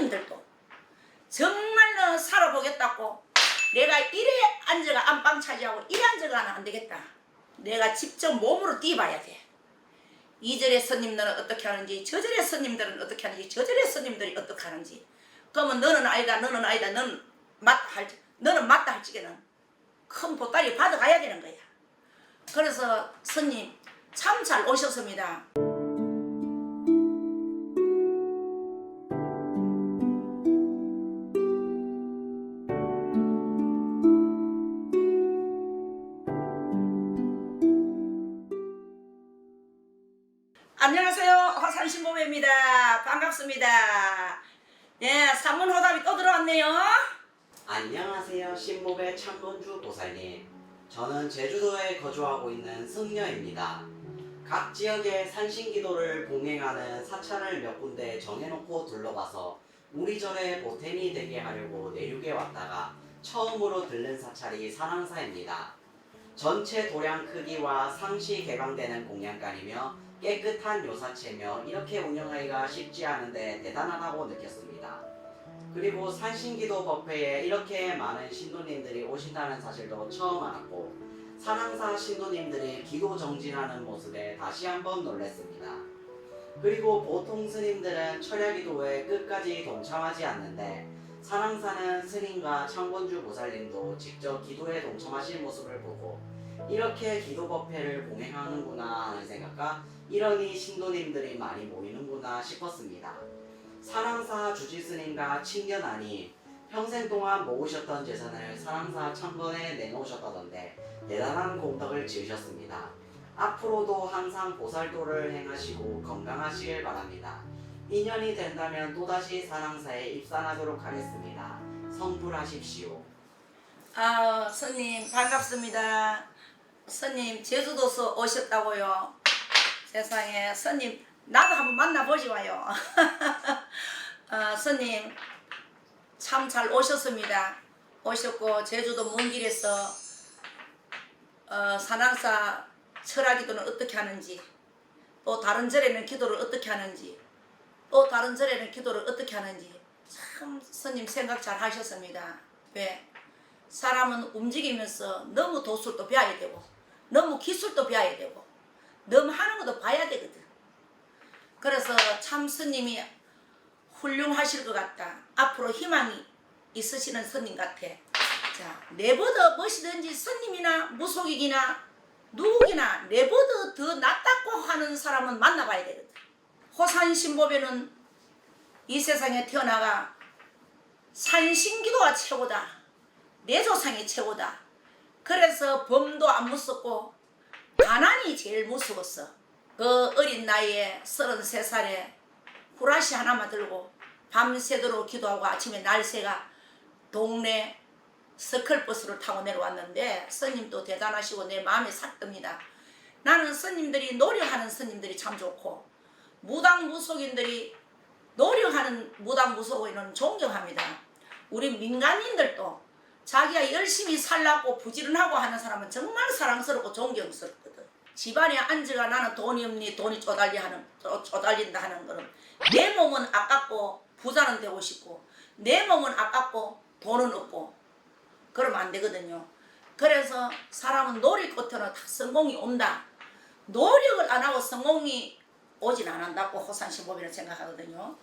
손님들도 정말로 살아보겠다고 내가 이래 앉아가 안방 차지하고 이래 앉아가는 안 되겠다. 내가 직접 몸으로 뛰어봐야 돼. 이절의 손님들은 어떻게 하는지, 저절의 손님들은 어떻게 하는지, 저절의 손님들이 어떻게 하는지. 그러면 너는 아니다, 너는 아니다, 너는 맞다 할 적에는 큰 보따리 받아가야 되는 거야. 그래서 손님 참 잘 오셨습니다. 안녕하세요. 화산신보배입니다. 반갑습니다. 예, 산문호답이 또 들어왔네요. 안녕하세요. 신보배 창건주 보살님. 저는 제주도에 거주하고 있는 승려입니다. 각 지역의 산신기도를 봉행하는 사찰을 몇 군데 정해놓고 둘러봐서 우리 절에 보탬이 되게 하려고 내륙에 왔다가 처음으로 들른 사찰이 산항사입니다. 전체 도량 크기와 상시 개방되는 공양간이며 깨끗한 요사체며 이렇게 운영하기가 쉽지 않은데 대단하다고 느꼈습니다. 그리고 산신기도 법회에 이렇게 많은 신도님들이 오신다는 사실도 처음 알았고 산항사 신도님들이 기도 정진하는 모습에 다시 한번 놀랐습니다. 그리고 보통 스님들은 철야기도에 끝까지 동참하지 않는데 산항사는 스님과 창건주 보살님도 직접 기도에 동참하신 모습을 보고 이렇게 기도법회를 봉행하는구나 하는 생각과 이러니 신도님들이 많이 모이는구나 싶었습니다. 산항사 주지스님과 친견하니 평생 동안 모으셨던 재산을 산항사 창건에 내놓으셨다던데 대단한 공덕을 지으셨습니다. 앞으로도 항상 보살도를 행하시고 건강하시길 바랍니다. 인연이 된다면 또다시 산항사에 입산하도록 하겠습니다. 성불하십시오. 스님 반갑습니다. 스님 제주도서 오셨다고요. 세상에 스님 나도 한번 만나보지 와요. 스님 참 잘 오셨습니다. 오셨고 제주도 먼 길에서 산항사 철야기도는 어떻게 하는지, 또 다른 절에는 기도를 어떻게 하는지, 또 다른 절에는 기도를 어떻게 하는지 참 스님 생각 잘 하셨습니다. 왜? 사람은 움직이면서 너무 도술도 배워야 되고 너무 기술도 배워야 되고 너무 하는 것도 봐야 되거든. 그래서 참 스님이 훌륭하실 것 같다. 앞으로 희망이 있으시는 스님 같아. 자, 내보다 무엇이든지 스님이나 무속이기나 누구기나 내보다 더 낫다고 하는 사람은 만나봐야 되거든. 호산신보배는 이 세상에 태어나가 산신기도가 최고다. 내 조상이 최고다. 그래서 범도 안 무섭고 가난이 제일 무서웠어. 그 어린 나이에 33살에 후라시 하나만 들고 밤새도록 기도하고 아침에 날새가 동네 서클버스를 타고 내려왔는데 스님도 대단하시고 내 마음에 싹 듭니다. 나는 스님들이 노력하는 스님들이 참 좋고 무당무속인들이 노력하는 무당무속인은 존경합니다. 우리 민간인들도 자기가 열심히 살라고 부지런하고 하는 사람은 정말 사랑스럽고 존경스럽거든. 집안에 앉아가 나는 돈이 없니 돈이 쪼달린다 하는 거는 내 몸은 아깝고 부자는 되고 싶고 내 몸은 아깝고 돈은 없고 그러면 안 되거든요. 그래서 사람은 노력 끝에는 다 성공이 온다. 노력을 안 하고 성공이 오진 않는다고 호산신보배는 생각하거든요.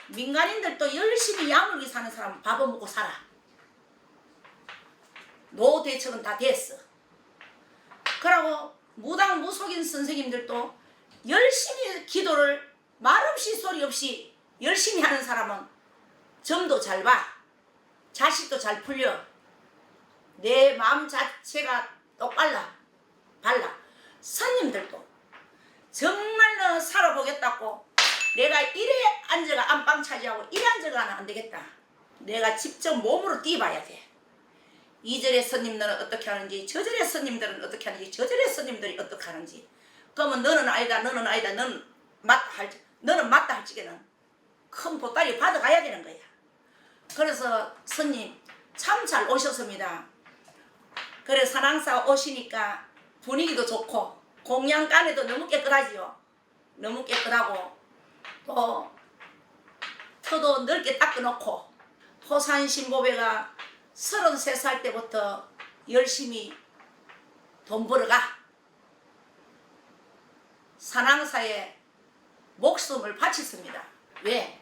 민간인들도 열심히 야물게 사는 사람은 밥을 먹고 살아. 노대처럼 다 됐어. 그러고 무당 무속인 선생님들도 열심히 기도를 말없이 소리 없이 열심히 하는 사람은 점도 잘 봐. 자식도 잘 풀려. 내 마음 자체가 똑발라. 발라. 스님들도 정말로 살아보겠다고 내가 이래 앉아가 안방 차지하고 이래 앉아가는 안 되겠다. 내가 직접 몸으로 뛰어봐야 돼. 이절의 스님들은 어떻게 하는지, 저절의 스님들은 어떻게 하는지, 저절의 스님들이 어떻게 하는지. 그러면 너는 아니다, 너는 아니다, 너는 맞다 할 적에는 큰 보따리 받아가야 되는 거야. 그래서 스님 참 잘 오셨습니다. 그래 산항사 오시니까 분위기도 좋고 공양간에도 너무 깨끗하지요. 너무 깨끗하고 또 터도 넓게 닦아놓고 호산신보배가 33살 때부터 열심히 돈 벌어가 산항사에 목숨을 바쳤습니다. 왜?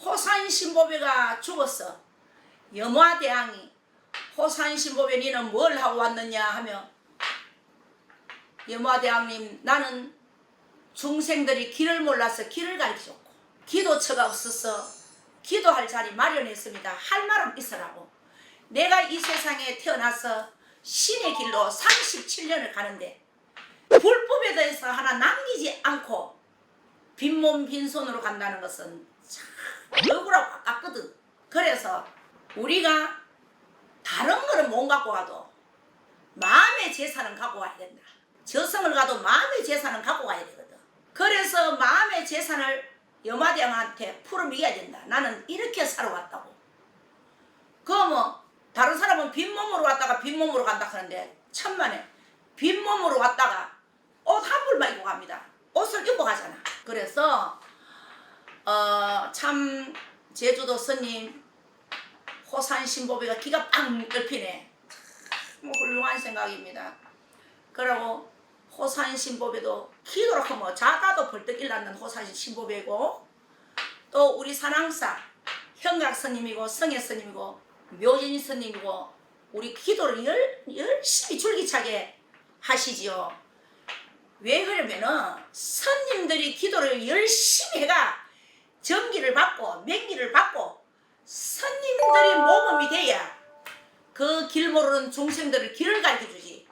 호산신보배가 죽었어. 염화대왕이 호산신보배 니는 뭘 하고 왔느냐 하며 염화대왕님 나는 중생들이 길을 몰라서 길을 가르쳐줬고 기도처가 없어서 기도할 자리 마련했습니다. 할 말은 있으라고. 내가 이 세상에 태어나서 신의 길로 37년을 가는데 불법에 대해서 하나 남기지 않고 빈몸 빈손으로 간다는 것은 참 억울하고 아깝거든. 그래서 우리가 다른 거는 못 갖고 가도 마음의 재산은 갖고 가야 된다. 저승을 가도 마음의 재산은 갖고 가야 되거든. 그래서 마음의 재산을 염화대왕한테 풀어미어야 된다. 나는 이렇게 살아왔다고. 뭐 다른 사람은 빈몸으로 왔다가 빈몸으로 간다 하는데 천만에 빈몸으로 왔다가 옷 한 벌만 입고 갑니다. 옷을 입고 가잖아. 그래서 참 제주도 스님 호산신보배가 기가 빵 뚫히네. 참 훌륭한 생각입니다. 그리고 호산신보배도 기도로 하면 자다도 벌떡 일어나는 호산신보배고 또 우리 산항사 형각스님이고 성혜스님이고 묘진스님이고 우리 기도를 열심히 줄기차게 하시지요. 왜 그러면은 스님들이 기도를 열심히 해가 정기를 받고 맹기를 받고 스님들이 모범이 돼야 그 길 모르는 중생들을 길을 가르쳐주지.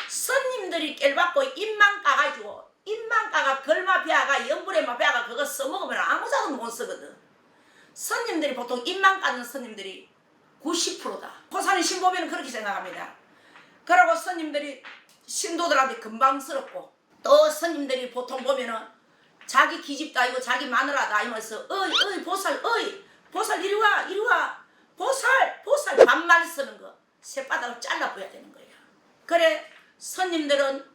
스님들이 깰받고 입만 까가지고 입만 까가 걸마 배아가 연불에만 배아가 그거 써먹으면 아무 자도 못 쓰거든. 스님들이 보통 입만 까는 스님들이 90%다. 호산의 신보배는 그렇게 생각합니다. 그러고 스님들이 신도들한테 금방스럽고 또 스님들이 보통 보면은 자기 기집도 아니고 자기 마누라도 아니면서 어이 보살 어이 보살 이리 와 보살 반말 쓰는 거 새바닥을 잘라버려야 되는 거야. 그래 스님들은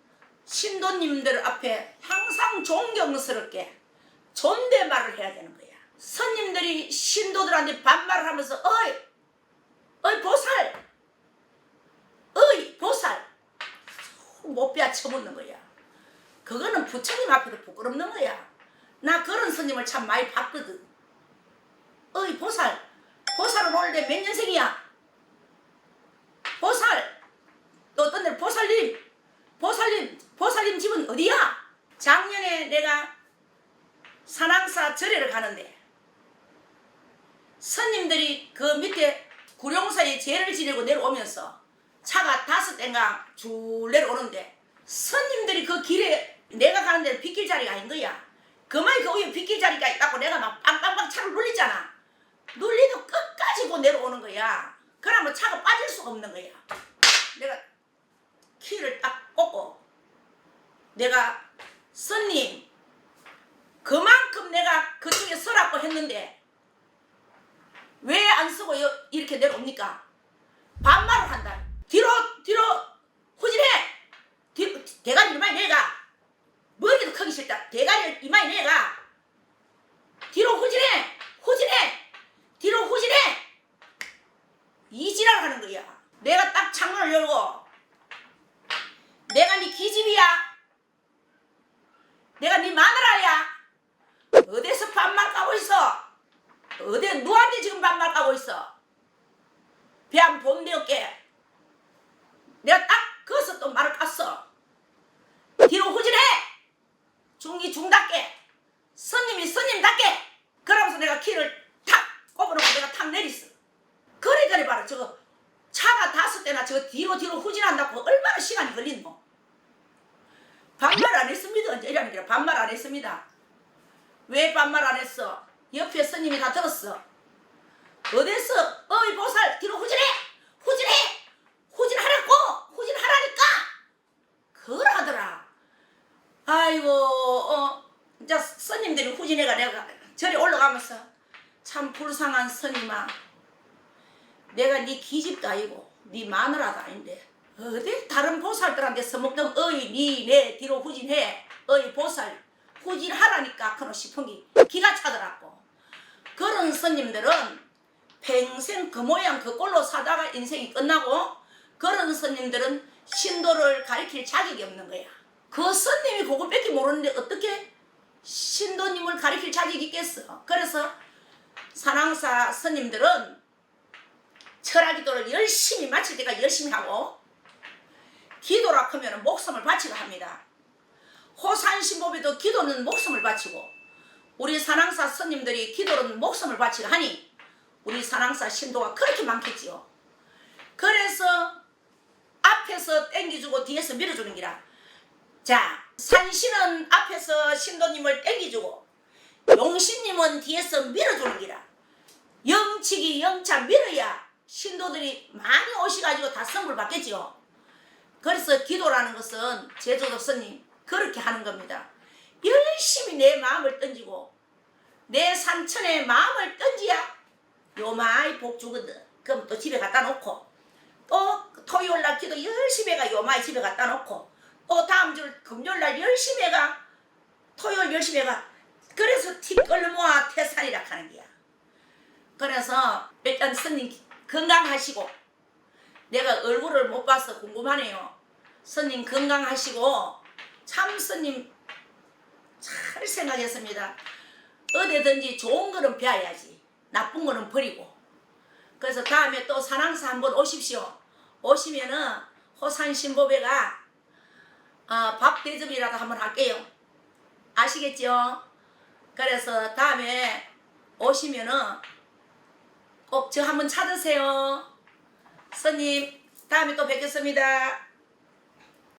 신도님들 앞에 항상 존경스럽게 존대말을 해야 되는 거야. 스님들이 신도들한테 반말을 하면서 어이 보살 어이 보살 못 빼야 쳐묻는 거야. 그거는 부처님 앞에도 부끄럽는 거야. 나 그런 스님을 참 많이 봤거든. 어이 보살은 오늘 몇 년생이야? 보살 또 어떤 데 보살님 집은 어디야? 작년에 내가 산항사 절에를 가는데 스님들이 그 밑에 구룡사에 제를 지내고 내려오면서 차가 5대인가 줄 내려오는데 스님들이 그 길에 내가 가는 데는 빗길 자리가 아닌 거야. 그만이 그 위에 빗길 자리가 있다고 내가 막 빵빵빵 차를 눌리잖아. 눌리도 끝까지 고 내려오는 거야. 그러면 차가 빠질 수가 없는 거야. 내가 키를 딱 꽂고 내가 스님 그만큼 내가 그쪽에 서라고 했는데 왜 안 쓰고 이렇게 내려옵니까? 반말을 한다. 뒤로 후진해. 대가리를 이마에 내가 머리도 크기 싫다. 대가리를 이마에 내가 뒤로 후진해 뒤로 후진해 이 지랄을 하는 거야. 내가 딱 창문을 열고 내가 네 기집이야? 내가 네 마누라야? 어디서 반말 까고 있어? 어디 누구한테 지금 반말 까고 있어? 배 안 본데없게 내가 딱 거기서 또 말을 깠어. 뒤로 후진해. 중답게 스님이 스님답게. 그러면서 내가 키를 탁 꼽아놓고 내가 탁 내렸어. 그래 봐라. 저거 차가 5대나 저거 뒤로 후진한다고 얼마나 시간이 걸리노. 반말 안 했습니다. 이라는 게 반말 안 했습니다. 왜 반말 안 했어? 옆에 스님이 다 들었어. 어디서 어이 보살 뒤로 후진하라니까 그러더라. 아이고 이제 스님들이 후진해가 내가 절에 올라가면서 참 불쌍한 스님아, 내가 네 기집도 아니고 네 마누라도 아닌데 어디 다른 보살들한테 써먹던 어이 네 뒤로 후진해 어이 보살 후진하라니까 그러 싶은 게 기가 차더라고. 그런 스님들은 평생 그 모양 그 꼴로 사다가 인생이 끝나고, 그런 스님들은 신도를 가르칠 자격이 없는 거야. 그 스님이 그것밖에 모르는데 어떻게 신도님을 가르칠 자격이 있겠어. 그래서 산왕사 스님들은 철학기도를 열심히 마칠 때까지 열심히 하고, 기도라 하면 목숨을 바치고 합니다. 호산신법에도 기도는 목숨을 바치고, 우리 산왕사 스님들이 기도는 목숨을 바치고 하니 우리 산왕사 신도가 그렇게 많겠지요. 그래서 앞에서 땡겨주고 뒤에서 밀어주는 기라. 자, 산신은 앞에서 신도님을 땡겨주고 용신님은 뒤에서 밀어주는 기라. 영치기 영차 밀어야 신도들이 많이 오셔가지고 다 선물 받겠지요. 그래서 기도라는 것은 제주도 스님 그렇게 하는 겁니다. 열심히 내 마음을 던지고 내 산천에 마음을 던지야 요마이 복 주거든. 그럼 또 집에 갖다 놓고, 또 토요일날 기도 열심히 해가 요마이 집에 갖다 놓고, 또 다음 주 금요일날 열심히 해가 토요일 열심히 해가. 그래서 티끌 모아 태산이라 하는 거야. 그래서 일단 스님 건강하시고, 내가 얼굴을 못 봐서 궁금하네요. 스님 건강하시고, 참 스님 잘 생각했습니다. 어디든지 좋은 거는 배워야지, 나쁜 거는 버리고. 그래서 다음에 또 산왕사 한번 오십시오. 오시면은 호산신보배가 밥 대접이라도 한번 할게요. 아시겠죠? 그래서 다음에 오시면은 꼭 저 한번 찾으세요. 스님 다음에 또 뵙겠습니다.